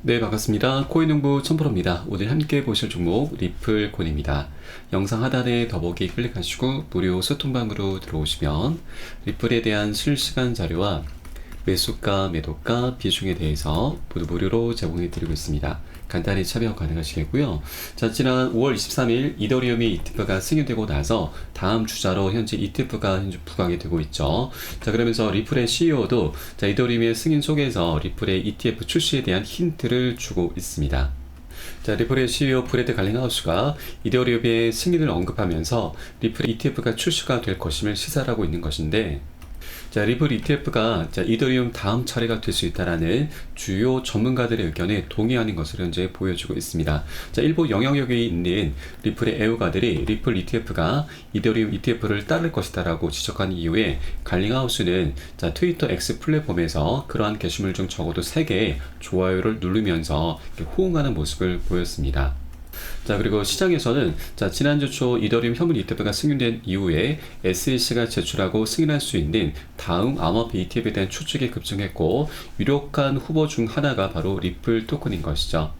네, 반갑습니다. 코인농부 첨프로입니다. 오늘 함께 보실 종목 리플코인입니다. 영상 하단에 더보기 클릭하시고 무료 소통방으로 들어오시면 리플에 대한 실시간 자료와 매수가, 매도가, 비중에 대해서 모두 무료로 제공해 드리고 있습니다. 간단히 참여 가능하시겠고요. 자, 지난 5월 23일 이더리움이 ETF가 승인되고 나서 다음 주자로 현재 ETF가 현재 부각이 되고 있죠. 자, 그러면서 리플의 CEO도 자, 이더리움의 승인 속에서 리플의 ETF 출시에 대한 힌트를 주고 있습니다. 자, 리플의 CEO 브래드 갈링하우스가 이더리움의 승인을 언급하면서 리플의 ETF가 출시가 될 것임을 시사를 하고 있는 것인데, 자, 리플 ETF가 이더리움 다음 차례가 될 수 있다라는 주요 전문가들의 의견에 동의하는 것을 현재 보여주고 있습니다. 자, 일부 영향력이 있는 리플의 애호가들이 리플 ETF가 이더리움 ETF를 따를 것이다라고 지적한 이후에 갈링하우스는 트위터 X 플랫폼에서 그러한 게시물 중 적어도 3개의 좋아요를 누르면서 호응하는 모습을 보였습니다. 자, 그리고 시장에서는 지난주 초 이더리움 현물 ETF가 승인된 이후에 SEC가 제출하고 승인할 수 있는 다음 암호화폐 ETF에 대한 추측이 급증했고, 유력한 후보 중 하나가 바로 리플 토큰인 것이죠.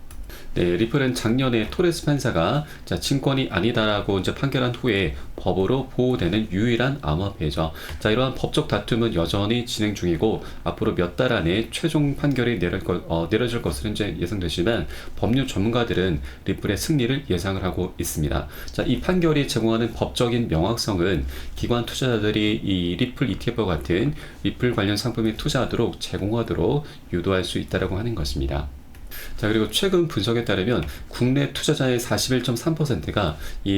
네, 리플은 작년에 토레스 판사가 증권이 아니다라고 이제 판결한 후에 법으로 보호되는 유일한 암호화폐죠. 자, 이러한 법적 다툼은 여전히 진행 중이고 앞으로 몇 달 안에 최종 판결이 내려질 것으로 이제 예상되지만, 법률 전문가들은 리플의 승리를 예상을 하고 있습니다. 자, 이 판결이 제공하는 법적인 명확성은 기관 투자자들이 이 리플 ETF와 같은 리플 관련 상품에 투자하도록 제공하도록 유도할 수 있다라고 하는 것입니다. 자, 그리고 최근 분석에 따르면 국내 투자자의 41.3%가 이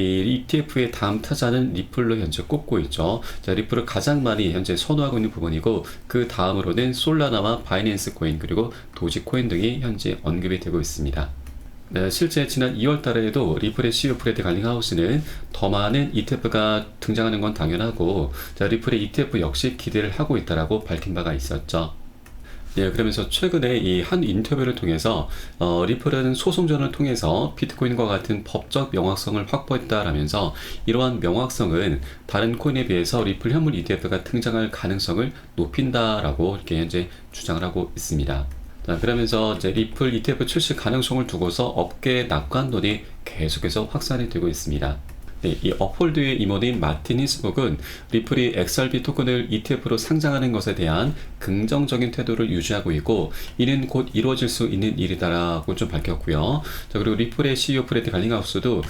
ETF의 다음 타자는 리플로 현재 꼽고 있죠. 자, 리플을 가장 많이 현재 선호하고 있는 부분이고, 그 다음으로는 솔라나와 바이낸스 코인, 그리고 도지 코인 등이 현재 언급이 되고 있습니다. 네, 실제 지난 2월 달에도 리플의 CEO 브래드 갈링하우스는 더 많은 ETF가 등장하는 건 당연하고, 자, 리플의 ETF 역시 기대를 하고 있다라고 밝힌 바가 있었죠. 예, 그러면서 최근에 이 한 인터뷰를 통해서 리플은 소송전을 통해서 비트코인과 같은 법적 명확성을 확보했다라면서, 이러한 명확성은 다른 코인에 비해서 리플 현물 ETF가 등장할 가능성을 높인다라고 이렇게 현재 주장을 하고 있습니다. 자, 그러면서 이제 리플 ETF 출시 가능성을 두고서 업계 낙관론이 계속해서 확산이 되고 있습니다. 네, 이 업홀드의 임원인 마틴 히스북은 리플이 XRP 토큰을 ETF로 상장하는 것에 대한 긍정적인 태도를 유지하고 있고, 이는 곧 이루어질 수 있는 일이다라고 좀 밝혔고요. 자, 그리고 리플의 CEO 브래드 갈링하우스도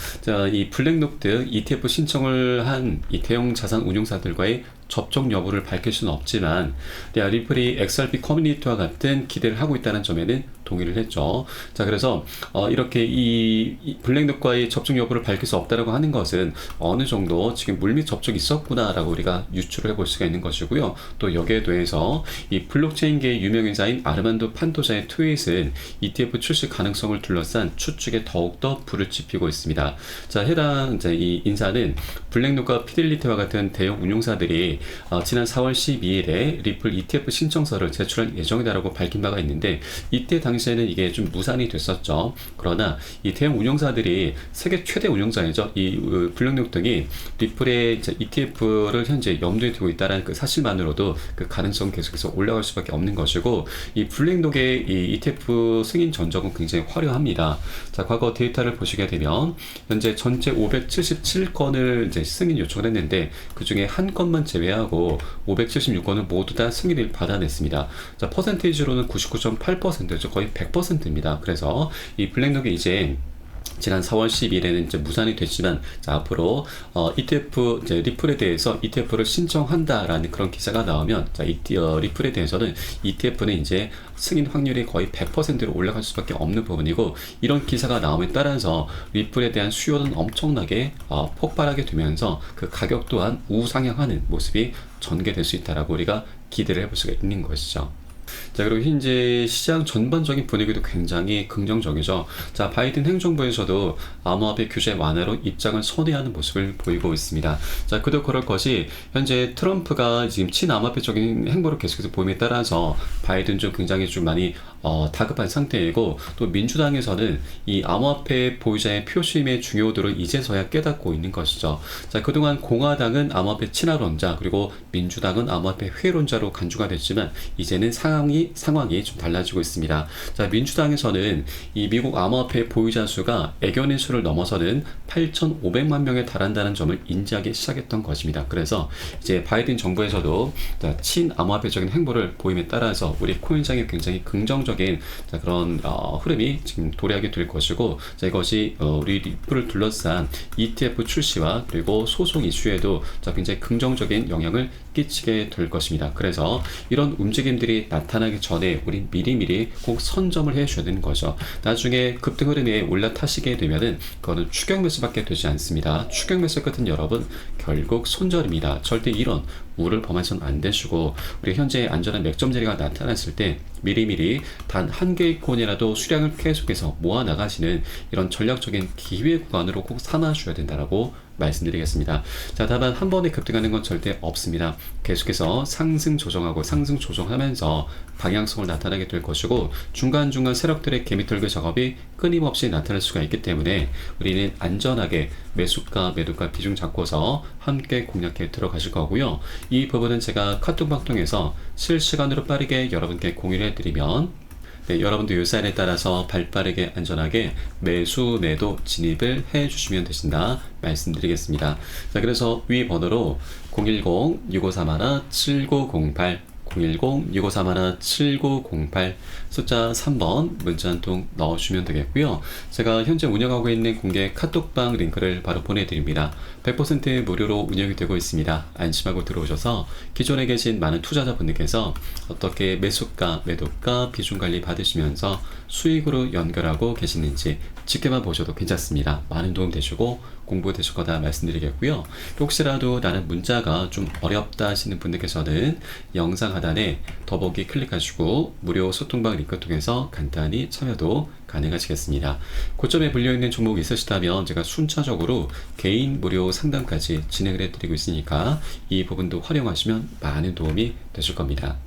이 블랙록 등 ETF 신청을 한 이 대형 자산 운용사들과의 접촉 여부를 밝힐 수는 없지만, 리플이 XRP 커뮤니티와 같은 기대를 하고 있다는 점에는 동의를 했죠. 자, 그래서 이렇게 이 블랙록과의 접촉 여부를 밝힐 수 없다라고 하는 것은 어느 정도 지금 물밑 접촉이 있었구나라고 우리가 유추를 해볼 수가 있는 것이고요. 또 여기에 대해서 이 블록체인계의 유명인사인 아르만도 판토자의 트윗은 ETF 출시 가능성을 둘러싼 추측에 더욱더 불을 지피고 있습니다. 자, 해당 이 인사는 블랙록과 피델리티와 같은 대형 운용사들이 지난 4월 12일에 리플 ETF 신청서를 제출할 예정이다라고 밝힌 바가 있는데, 이때 당시에는 이게 좀 무산이 됐었죠. 그러나 이 대형 운용사들이 세계 최대 운용사이죠. 이 블랙록 등이 리플의 ETF를 현재 염두에 두고 있다는 그 사실만으로도 그 가능성 계속해서 올라갈 수밖에 없는 것이고, 이 블랙록의 이 ETF 승인 전적은 굉장히 화려합니다. 자, 과거 데이터를 보시게 되면 현재 전체 577건을 이제 승인 요청을 했는데, 그 중에 한 건만 제외하고 576건은 모두 다 승인을 받아냈습니다. 자, 퍼센테이지로는 99.8%죠. 거의 100%입니다. 그래서 이 블랙록이 이제 지난 4월 10일에는 이제 무산이 됐지만, 자, 앞으로 ETF 리플에 대해서 ETF를 신청한다라는 그런 기사가 나오면, 리플에 대해서는 ETF는 이제 승인 확률이 거의 100%로 올라갈 수밖에 없는 부분이고, 이런 기사가 나옴에 따라서 리플에 대한 수요는 엄청나게 폭발하게 되면서 그 가격 또한 우상향하는 모습이 전개될 수 있다라고 우리가 기대를 해볼 수가 있는 것이죠. 자, 그리고 현재 시장 전반적인 분위기도 굉장히 긍정적이죠. 자, 바이든 행정부에서도 암호화폐 규제 완화로 입장을 선회하는 모습을 보이고 있습니다. 자, 그도 그럴 것이 현재 트럼프가 지금 친암호화폐적인 행보를 계속해서 보임에 따라서 바이든 좀 굉장히 좀 많이 다급한 상태이고, 또 민주당에서는 이 암호화폐 보유자의 표심의 중요도를 이제서야 깨닫고 있는 것이죠. 자, 그동안 공화당은 암호화폐 친화론자, 그리고 민주당은 암호화폐 회론자로 간주가 됐지만 이제는 상황이 좀 달라지고 있습니다. 자, 민주당에서는 이 미국 암호화폐 보유자 수가 애견인 수를 넘어서는 8,500만 명에 달한다는 점을 인지하기 시작했던 것입니다. 그래서 이제 바이든 정부에서도 친암호화폐적인 행보를 보임에 따라서 우리 코인장에 굉장히 긍정적인 그런 흐름이 지금 도래하게 될 것이고, 자, 이것이 우리 리플을 둘러싼 ETF 출시와 그리고 소송 이슈에도 굉장히 긍정적인 영향을 끼치게 될 것입니다. 그래서 이런 움직임들이 나타나기 전에 우리 미리미리 꼭 선점을 해줘야 되는 거죠. 나중에 급등 흐름에 올라타시게 되면은 그거는 추격 매수밖에 되지 않습니다. 추격 매수 끝은 여러분 결국 손절입니다. 절대 이런 우를 범하셔는 안 되시고, 우리 현재 안전한 맥점 자리가 나타났을 때 미리미리 단 한 개의 코인이라도 수량을 계속해서 모아 나가시는 이런 전략적인 기회 구간으로 꼭 삼아주셔야 된다라고 말씀드리겠습니다. 자, 다만 한 번에 급등하는 건 절대 없습니다. 계속해서 상승 조정하고 상승 조정하면서 방향성을 나타나게 될 것이고, 중간중간 세력들의 개미털기 작업이 끊임없이 나타날 수가 있기 때문에 우리는 안전하게 매수가 매도가 비중 잡고서 함께 공략해 들어가실 거고요. 이 부분은 제가 카톡방 통해서 실시간으로 빠르게 여러분께 공유를 해드리면, 네, 여러분도 이 사인에 따라서 발빠르게 안전하게 매수 매도 진입을 해 주시면 되신다 말씀드리겠습니다. 자, 그래서 위 번호로 010-6531-7908 010-6531-7908 숫자 3번 문자 한 통 넣어주시면 되겠고요. 제가 현재 운영하고 있는 공개 카톡방 링크를 바로 보내드립니다. 100% 무료로 운영이 되고 있습니다. 안심하고 들어오셔서 기존에 계신 많은 투자자분들께서 어떻게 매수가, 매도가 비중 관리 받으시면서 수익으로 연결하고 계시는지 지켜만 보셔도 괜찮습니다. 많은 도움 되시고 공부 되실 거다 말씀드리겠고요. 혹시라도 나는 문자가 좀 어렵다 하시는 분들께서는 영상 하단에 더보기 클릭하시고 무료 소통방 링크 통해서 간단히 참여도 가능하시겠습니다. 고점에 불려있는 종목이 있으시다면 제가 순차적으로 개인 무료 상담까지 진행을 해드리고 있으니까 이 부분도 활용하시면 많은 도움이 되실 겁니다.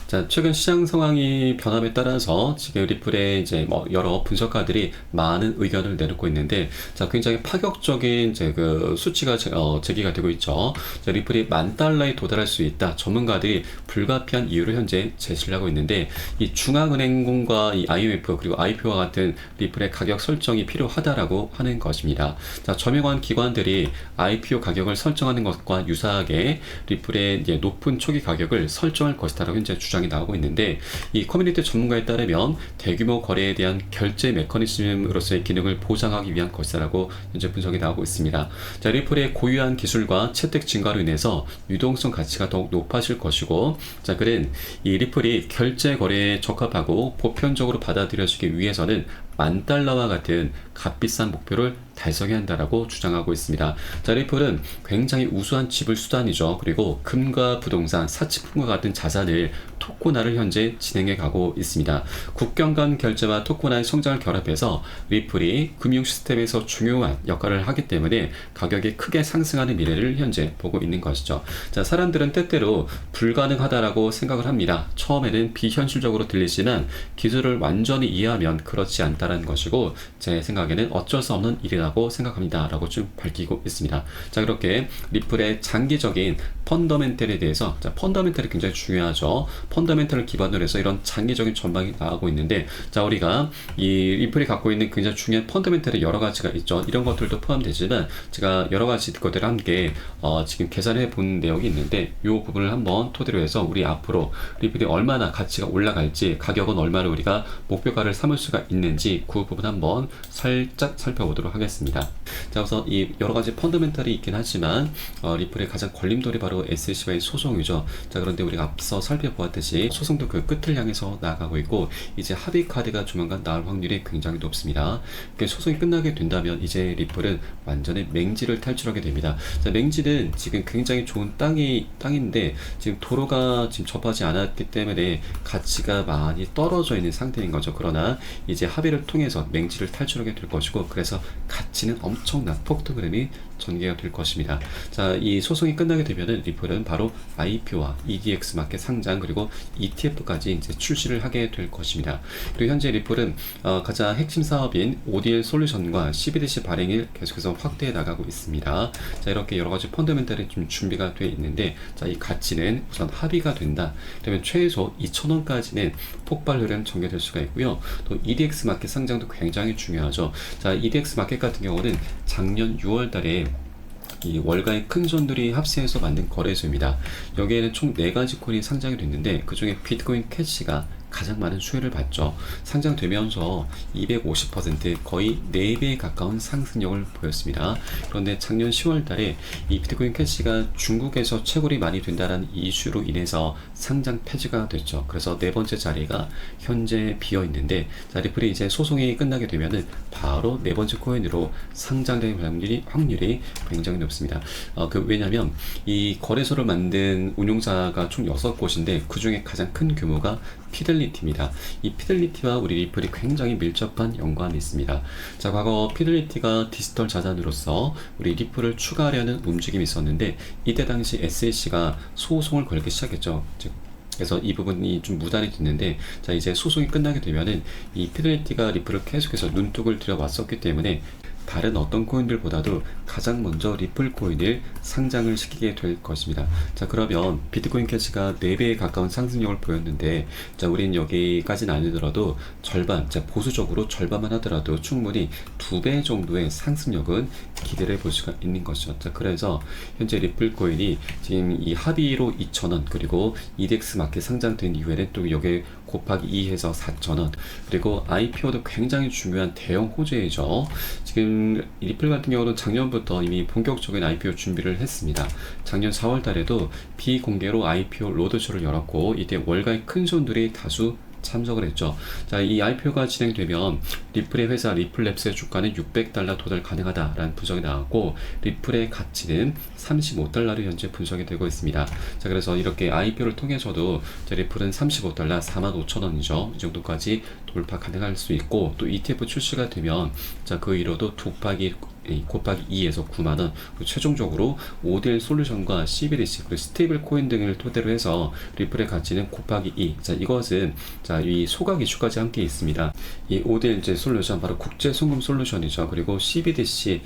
자, 최근 시장 상황이 변함에 따라서 지금 리플의 이제 여러 분석가들이 많은 의견을 내놓고 있는데, 자, 굉장히 파격적인 그 수치가 제기가 되고 있죠. 자, 리플이 $10,000에 도달할 수 있다. 전문가들이 불가피한 이유를 현재 제시를 하고 있는데, 이 중앙은행과 이 IMF 그리고 IPO와 같은 리플의 가격 설정이 필요하다라고 하는 것입니다. 자, 저명한 기관들이 IPO 가격을 설정하는 것과 유사하게 리플의 이제 높은 초기 가격을 설정할 것이다라고 현재 주장이 나오고 있는데, 이 커뮤니티 전문가에 따르면 대규모 거래에 대한 결제 메커니즘으로서의 기능을 보장하기 위한 것이라고 현재 분석이 나오고 있습니다. 자, 리플의 고유한 기술과 채택 증가로 인해서 유동성 가치가 더욱 높아질 것이고, 자, 그는 이 리플이 결제 거래에 적합하고 보편적으로 받아들여지기 위해서는 $10,000와 같은 값비싼 목표를 달성해야 한다라고 주장하고 있습니다. 자, 리플은 굉장히 우수한 지불 수단이죠. 그리고 금과 부동산, 사치품과 같은 자산을 토코나를 현재 진행해 가고 있습니다. 국경 간 결제와 토코나의 성장을 결합해서 리플이 금융 시스템에서 중요한 역할을 하기 때문에 가격이 크게 상승하는 미래를 현재 보고 있는 것이죠. 자, 사람들은 때때로 불가능하다라고 생각을 합니다. 처음에는 비현실적으로 들리지만 기술을 완전히 이해하면 그렇지 않다라는 것이고, 제 생각에는 어쩔 수 없는 일이라고 생각합니다 라고 좀 밝히고 있습니다. 자, 그렇게 리플의 장기적인 펀더멘털에 대해서, 자, 펀더멘털이 굉장히 중요하죠. 펀더멘털을 기반으로 해서 이런 장기적인 전망이 나오고 있는데, 자, 우리가 이 리플이 갖고 있는 굉장히 중요한 펀더멘털이 여러 가지가 있죠. 이런 것들도 포함되지만 제가 여러 가지 것들을 함께 지금 계산해 본 내용이 있는데, 이 부분을 한번 토대로 해서 우리 앞으로 리플이 얼마나 가치가 올라갈지, 가격은 얼마나 우리가 목표가를 삼을 수가 있는지 그 부분 한번 살짝 살펴보도록 하겠습니다. 자, 우선 이 여러 가지 펀더멘털이 있긴 하지만 리플의 가장 걸림돌이 바로 SC와의 소송이죠. 자, 그런데 우리가 앞서 살펴보았듯이 소송도 그 끝을 향해서 나아가고 있고, 이제 합의 카드가 조만간 나올 확률이 굉장히 높습니다. 소송이 끝나게 된다면 이제 리플은 완전히 맹지를 탈출하게 됩니다. 자, 맹지는 지금 굉장히 좋은 땅인데 지금 도로가 지금 접하지 않았기 때문에 가치가 많이 떨어져 있는 상태인 거죠. 그러나 이제 합의를 통해서 맹지를 탈출하게 될 것이고, 그래서 가치는 엄청난 폭등 흐름이 전개가 될 것입니다. 자, 이 소송이 끝나게 되면은 리플은 바로 IPO와 EDX 마켓 상장 그리고 ETF까지 이제 출시를 하게 될 것입니다. 그리고 현재 리플은 가장 핵심 사업인 ODL 솔루션과 CBDC 발행을 계속해서 확대해 나가고 있습니다. 자, 이렇게 여러 가지 펀더멘탈이 좀 준비가 되어 있는데, 자, 이 가치는 우선 합의가 된다. 그러면 최소 2,000원까지는 폭발 흐름 전개될 수가 있고요. 또 EDX 마켓 상장도 굉장히 중요하죠. 자, EDX 마켓 같은 경우는 작년 6월 달에 이 월가의 큰 손들이 합세해서 만든 거래소입니다. 여기에는 총 4가지 코인이 상장이 됐는데 그 중에 비트코인 캐시가 가장 많은 수혜를 받죠. 상장되면서 250% 거의 4배에 가까운 상승력을 보였습니다. 그런데 작년 10월 달에 이 비트코인 캐시가 중국에서 채굴이 많이 된다는 이슈로 인해서 상장 폐지가 됐죠. 그래서 4번째 자리가 현재 비어 있는데, 자, 리플이 이제 소송이 끝나게 되면은 바로 4번째 코인으로 상장될 확률이 굉장히 높습니다. 왜냐면 이 거래소를 만든 운용사가 총 6곳인데 그 중에 가장 큰 규모가 피델리티입니다. 이 피델리티와 우리 리플이 굉장히 밀접한 연관이 있습니다. 자, 과거 피델리티가 디지털 자산으로서 우리 리플을 추가하려는 움직임이 있었는데, 이때 당시 SEC가 소송을 걸기 시작했죠. 그래서 이 부분이 좀 무단이 됐는데, 자, 이제 소송이 끝나게 되면은 이 피델리티가 리플을 계속해서 눈독을 들여왔었기 때문에 다른 어떤 코인들보다도 가장 먼저 리플 코인을 상장을 시키게 될 것입니다. 자, 그러면 비트코인 캐시가 4배에 가까운 상승력을 보였는데, 자, 우린 여기까지는 아니더라도 절반, 자, 보수적으로 절반만 하더라도 충분히 2배 정도의 상승력은 기대를 볼 수가 있는 것이죠. 자, 그래서 현재 리플 코인이 지금 이 합의로 2,000원, 그리고 EDX 마켓 상장된 이후에는 또 여기에 곱하기 2해서 4,000원, 그리고 IPO도 굉장히 중요한 대형 호재이죠. 지금 리플 같은 경우는 작년부터 이미 본격적인 IPO 준비를 했습니다. 작년 4월 달에도 비공개로 IPO 로드쇼를 열었고, 이때 월가의 큰 손들이 다수 참석을 했죠. 자, 이 IPO가 진행되면 리플의 회사 리플랩스의 주가는 $600 도달 가능하다라는 분석이 나왔고, 리플의 가치는 $35로 현재 분석이 되고 있습니다. 자, 그래서 이렇게 IPO를 통해서도 리플은 $35, 45,000원이죠. 이 정도까지 돌파 가능할 수 있고, 또 ETF 출시가 되면, 자, 그 이로도 곱하기 2에서 9만원, 최종적으로 ODL 솔루션과 CBDC 그리고 스테이블 코인 등을 토대로 해서 리플의 가치는 곱하기 2. 자, 이것은, 자, 이 소각 이슈까지 함께 있습니다. 이 ODL 솔루션 바로 국제 송금 솔루션이죠. 그리고 CBDC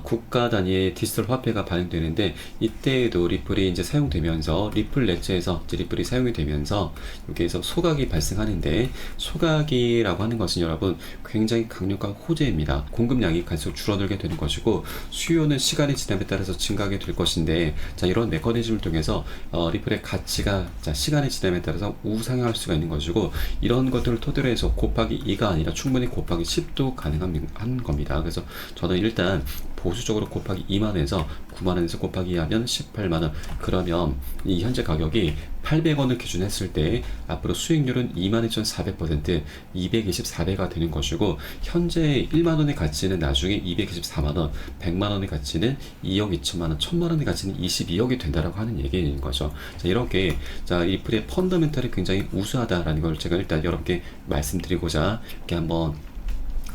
국가 단위의 디지털 화폐가 발행되는데, 이때에도 리플이 이제 사용되면서 리플 ledger에서 이제 리플이 사용이 되면서 여기에서 소각이 발생하는데, 소각이라고 하는 것은 여러분 굉장히 강력한 호재입니다. 공급량이 갈수록 줄어들게 되는 것이고, 수요는 시간이 지남에 따라서 증가하게 될 것인데, 자, 이런 메커니즘을 통해서 리플의 가치가, 자, 시간이 지남에 따라서 우상향할 수가 있는 것이고, 이런 것들을 토대로 해서 곱하기 2가 아니라 충분히 곱하기 10도 가능한 겁니다. 그래서 저는 일단 보수적으로 곱하기 2만원에서 9만원에서 곱하기 2하면 18만원, 그러면 이 현재 가격이 800원을 기준했을 때 앞으로 수익률은 22,400%, 224배가 되는 것이고, 현재 1만원의 가치는 나중에 224만원, 100만원의 가치는 2억 2천만원, 1000만원의 가치는 22억이 된다라고 하는 얘기인 거죠. 자, 이렇게, 자, 리플의 펀더멘탈이 굉장히 우수하다라는 걸 제가 일단 여러분께 말씀드리고자 이렇게 한번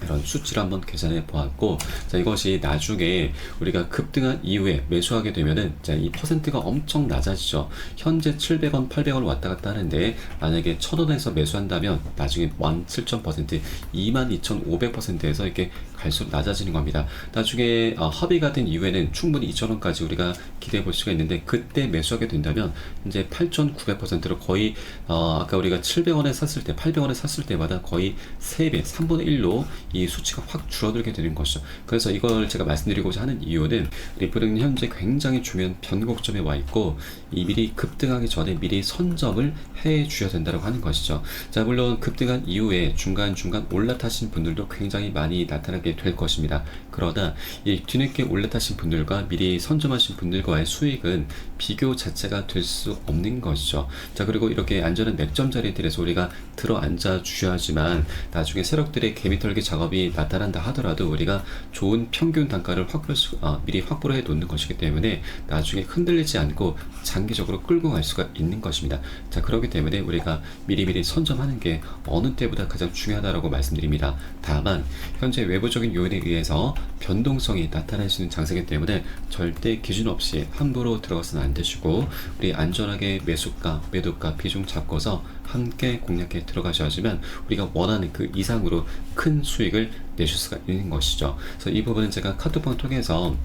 이런 수치를 한번 계산해 보았고, 자, 이것이 나중에 우리가 급등한 이후에 매수하게 되면은, 자, 이 퍼센트가 엄청 낮아지죠. 현재 700원, 800원 왔다 갔다 하는데, 만약에 1000원에서 매수한다면 나중에 17,000%, 22,500%에서 이렇게 갈수록 낮아지는 겁니다. 나중에 합의가 된 이후에는 충분히 2,000원까지 우리가 기대해 볼 수가 있는데, 그때 매수하게 된다면 이제 8,900%로 거의 아까 우리가 700원에 샀을 때, 800원에 샀을 때마다 거의 3배, 3분의 1로 이 수치가 확 줄어들게 되는 것이죠. 그래서 이걸 제가 말씀드리고자 하는 이유는, 리플은 현재 굉장히 중요한 변곡점에 와 있고, 이 미리 급등하기 전에 미리 선점을 해 주셔야 된다고 하는 것이죠. 자, 물론 급등한 이후에 중간중간 올라타신 분들도 굉장히 많이 나타나게 될 것입니다. 그러나 이 뒤늦게 올라타신 분들과 미리 선점하신 분들과의 수익은 비교 자체가 될 수 없는 것이죠. 자, 그리고 이렇게 안전한 맥점 자리들에서 우리가 들어 앉아 주셔야지만 나중에 세력들의 개미 털기 작업 작업이 나타난다 하더라도 우리가 좋은 평균 단가를 미리 확보를 해 놓는 것이기 때문에 나중에 흔들리지 않고 장기적으로 끌고 갈 수가 있는 것입니다. 자, 그렇기 때문에 우리가 미리미리 선점하는 게 어느 때보다 가장 중요하다고 말씀드립니다. 다만 현재 외부적인 요인에 의해서 변동성이 나타날 수 있는 장세이기 때문에 절대 기준 없이 함부로 들어가서는 안 되시고, 우리 안전하게 매수가, 매도가 비중 잡고서 함께 공략해 들어가셔야지만 우리가 원하는 그 이상으로 큰 수익을 내실 수가 있는 것이죠. 그래서 이 부분은 제가 카톡방 통해서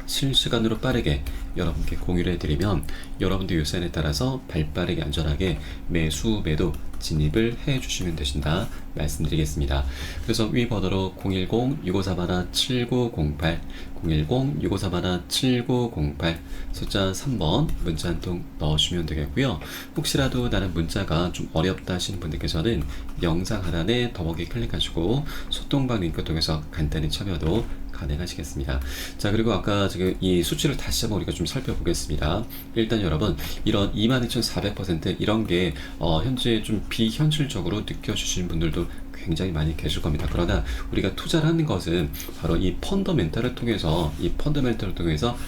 실시간으로 빠르게 여러분께 공유를 해드리면 여러분들 요산에 따라서 발빠르게 안전하게 매수, 매도 진입을 해주시면 되신다 말씀드리겠습니다. 그래서 위 번호로 010-6541-7908 010-6541-7908 숫자 3번 문자 한 통 넣으시면 되겠고요. 혹시라도 나는 문자가 좀 어렵다 하시는 분들께서는 영상 하단에 더보기 클릭하시고 소통방 링크 통해서 간단히 참여도 가능하시겠습니다. 자, 그리고 아까 지금 이 수치를 다시 한번 우리가 좀 살펴보겠습니다. 일단 여러분, 이런 22,400% 이런 게 현재 좀 비현실적으로 느껴지시는 분들도 굉장히 많이 계실 겁니다. 그러나 우리가 투자를 하는 것은 바로 이 펀더멘탈을 통해서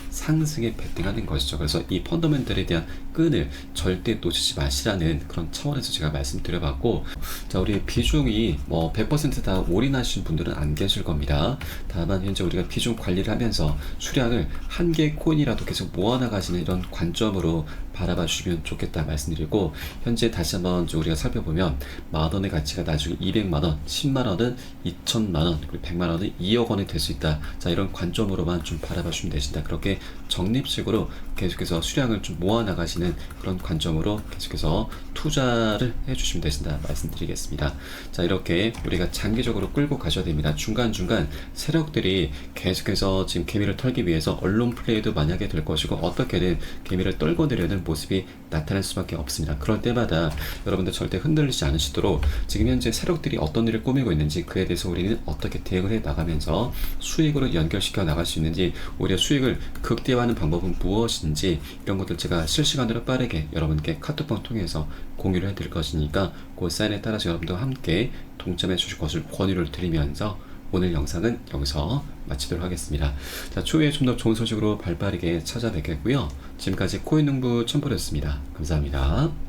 상승에 베팅하는 것이죠. 그래서 이 펀더멘탈에 대한 끈을 절대 놓치지 마시라는 그런 차원에서 제가 말씀드려봤고, 자, 우리 비중이 100%다 올인하신 분들은 안 계실 겁니다. 다만 현재 우리가 비중 관리를 하면서 수량을 한 개 코인이라도 계속 모아나가시는 이런 관점으로 바라봐 주시면 좋겠다 말씀드리고, 현재 다시 한번 우리가 살펴보면 만원의 가치가 나중에 200만원, 10만원은 2천만원, 그리고 100만원은 2억원이 될 수 있다. 자, 이런 관점으로만 좀 바라봐 주시면 되신다. 그렇게 적립식으로 계속해서 수량을 좀 모아 나가시는 그런 관점으로 계속해서 투자를 해 주시면 되신다 말씀드리겠습니다. 자, 이렇게 우리가 장기적으로 끌고 가셔야 됩니다. 중간중간 세력들이 계속해서 지금 개미를 털기 위해서 언론 플레이도 만약에 될 것이고, 어떻게든 개미를 떨궈내려는 모습이 나타날 수밖에 없습니다. 그럴 때마다 여러분들 절대 흔들리지 않으시도록 지금 현재 세력들이 어떤 일을 꾸미고 있는지, 그에 대해서 우리는 어떻게 대응을 해 나가면서 수익으로 연결시켜 나갈 수 있는지, 오히려 수익을 극대화하는 방법은 무엇인지, 이런 것들 제가 실시간으로 빠르게 여러분께 카톡방 통해서 공유를 해드릴 것이니까 그 사인에 따라서 여러분들과 함께 동참해 주실 것을 권유를 드리면서 오늘 영상은 여기서 마치도록 하겠습니다. 자, 추후에 좀 더 좋은 소식으로 발빠르게 찾아뵙겠고요. 지금까지 코인농부 첨보였습니다. 감사합니다.